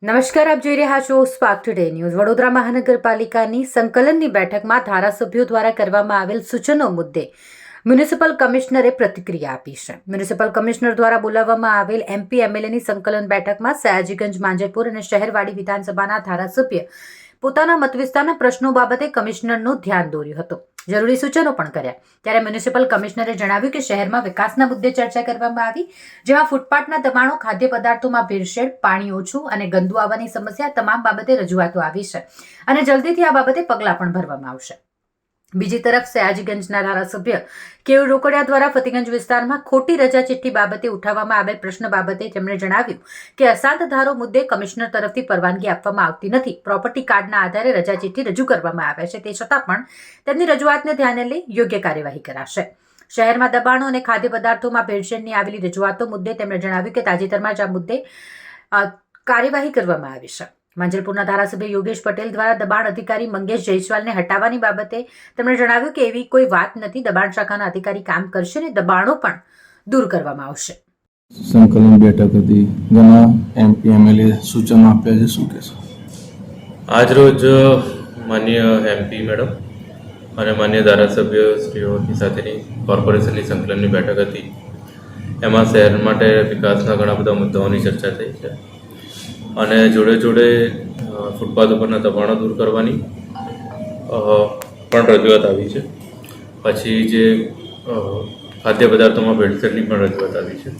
નમસ્કાર, આપ જોઈ રહ્યા છો સ્પાર્ક ટુડે ન્યૂઝ. વડોદરા મહાનગરપાલિકાની સંકલનની બેઠકમાં ધારાસભ્યો દ્વારા કરવામાં આવેલ સૂચનો મુદ્દે મ્યુનિસિપલ કમિશનરે પ્રતિક્રિયા આપી છે. મ્યુનિસિપલ કમિશનર દ્વારા બોલાવવામાં આવેલ એમપી એમએલએની સંકલન બેઠકમાં સયાજીગંજ, માંજલપુર અને શહેરવાડી વિધાનસભાના ધારાસભ્ય પોતાના મતવિસ્તારના પ્રશ્નો બાબતે કમિશનરનું ધ્યાન દોર્યું હતું. જરૂરી સૂચનો પણ કર્યા. ત્યારે મ્યુનિસિપલ કમિશનરે જણાવ્યું કે શહેરમાં વિકાસના મુદ્દે ચર્ચા કરવામાં આવી, જેમાં ફૂટપાથના દબાણો, ખાદ્ય પદાર્થોમાં ભેળસેળ, પાણી ઓછું અને ગંદુ આવવાની સમસ્યા તમામ બાબતે રજૂઆતો આવી છે અને જલ્દીથી આ બાબતે પગલાં પણ ભરવામાં આવશે. બીજી તરફ સયાજીગંજના ધારાસભ્ય કેયુર રોકડિયા દ્વારા ફતેગંજ વિસ્તારમાં ખોટી રજા ચિઠ્ઠી બાબતે ઉઠાવવામાં આવેલ પ્રશ્ન બાબતે તેમણે જણાવ્યું કે અશાંત ધારો મુદ્દે કમિશનર તરફથી પરવાનગી આપવામાં આવતી નથી. પ્રોપર્ટી કાર્ડના આધારે રજા ચિઠ્ઠી રજૂ કરવામાં આવે છે, તે છતાં પણ તેમની રજૂઆતને ધ્યાને લઈ યોગ્ય કાર્યવાહી કરાશે. શહેરમાં દબાણો અને ખાદ્ય પદાર્થોમાં ભેળસેળની આવેલી રજૂઆતો મુદ્દે તેમણે જણાવ્યું કે તાજેતરમાં જ આ મુદ્દે કાર્યવાહી કરવામાં આવી છે. માંજલપુરના ધારાસભ્ય યોગેશ પટેલ દ્વારા દબાણ અધિકારી મંગેશ જયસ્વાલને હટાવવાની બાબતે તેમણે જણાવ્યું કે એવી કોઈ વાત નથી. દબાણ શાખાના અધિકારી કામ કરશે અને દબાણો પણ દૂર કરવામાં આવશે. સંકલન બેઠક હતી, ઘણા એમપી એમએલએ સૂચનો આપ્યા છે, શું કહેશો? આજરોજ માન્ય એમપી મેડમ અને માન્ય ધારાસભ્ય શ્રીઓની સાથેની કોર્પોરેશનની સંકલનની બેઠક હતી. એમાં શહેર માટે વિકાસના ઘણા બધા મુદ્દાઓની ચર્ચા થઈ છે અને જોડે જોડે ફૂટપાથ ઉપરના દબાણો દૂર કરવાની પણ રજૂઆત આવી છે. પછી જે ખાદ્ય પદાર્થોમાં ભેળસેળની પણ રજૂઆત આવી છે.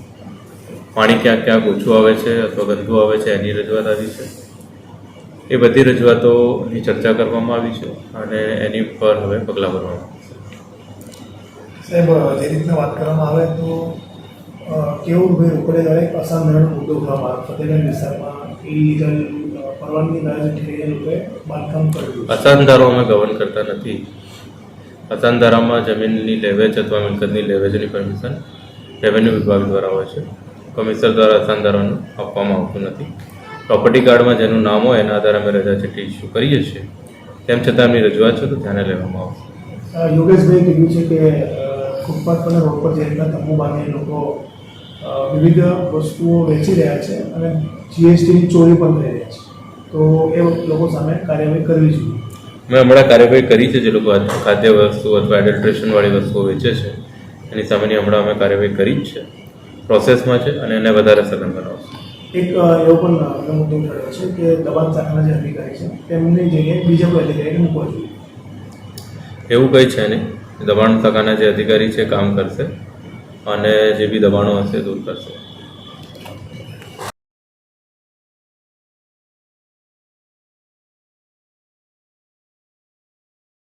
પાણી ક્યાંક ક્યાંક ઓછું આવે છે અથવા ગંદુ આવે છે, એની રજૂઆત આવી છે. એ બધી રજૂઆતોની ચર્ચા કરવામાં આવી છે અને એની પર હવે પગલાં ભરવામાં આવશે. સાહેબ, જે રીતના વાત કરવામાં આવે તો કેવુરભાઈ રોકડિયા દ્વારા એક અસાધારણ મુદ્દો ઉઠાવવામાં આવ્યો. ફતેગંજ વિસ્તારમાં ઇલીગલ પરવાનગી ના લોકોએ બાંધકામ કર્યું. અસાધારો અમે ગવર્ન કરતા નથી. અસાધારામાં જમીનની લેવેચ અથવા મિલકતની લેવેચની પરમિશન રેવન્યુ વિભાગ દ્વારા હોય છે. કમિશનર દ્વારા અસાધારાનું આપવામાં આવતું નથી. પ્રોપર્ટી કાર્ડમાં જેનું નામ હોય એના આધારે અમે રજા ચિઠ્ઠી ઇસ્યુ કરીએ છીએ. તેમ છતાં એમની રજૂઆત છે તો ધ્યાને લેવામાં આવશે. યોગેશભાઈ કીધું છે કે ફૂટપાથ પર રોડ પર જે રીતના તંબુ બાંધીને લોકો વિવિધ વસ્તુઓ વેચી રહ્યા છે અને જીએસટીની ચોરી પણ થઈ રહ્યા છે, તો એ લોકો સામે કાર્યવાહી કરવી જોઈએ. મેં હમણાં કાર્યવાહી કરી છે. જે લોકો ખાદ્ય વસ્તુ અથવા એડલ્ટ્રેશનવાળી વસ્તુઓ વેચે છે એની સામેની હમણાં અમે કાર્યવાહી કરી જ છે, પ્રોસેસમાં છે અને એને વધારે સઘન બનાવશે. એક એવો પણ મુદ્દો થયો છે કે દબાણ શાખાના જે અધિકારી છે તેમની જગ્યાએ બીજા કોઈ અધિકારીને મૂકવા જોઈએ. એવું કંઈ છે નહીં. દબાણ શાખાના જે અધિકારી છે કામ કરશે અને જે બી દબાણો હશે દૂર કરશે.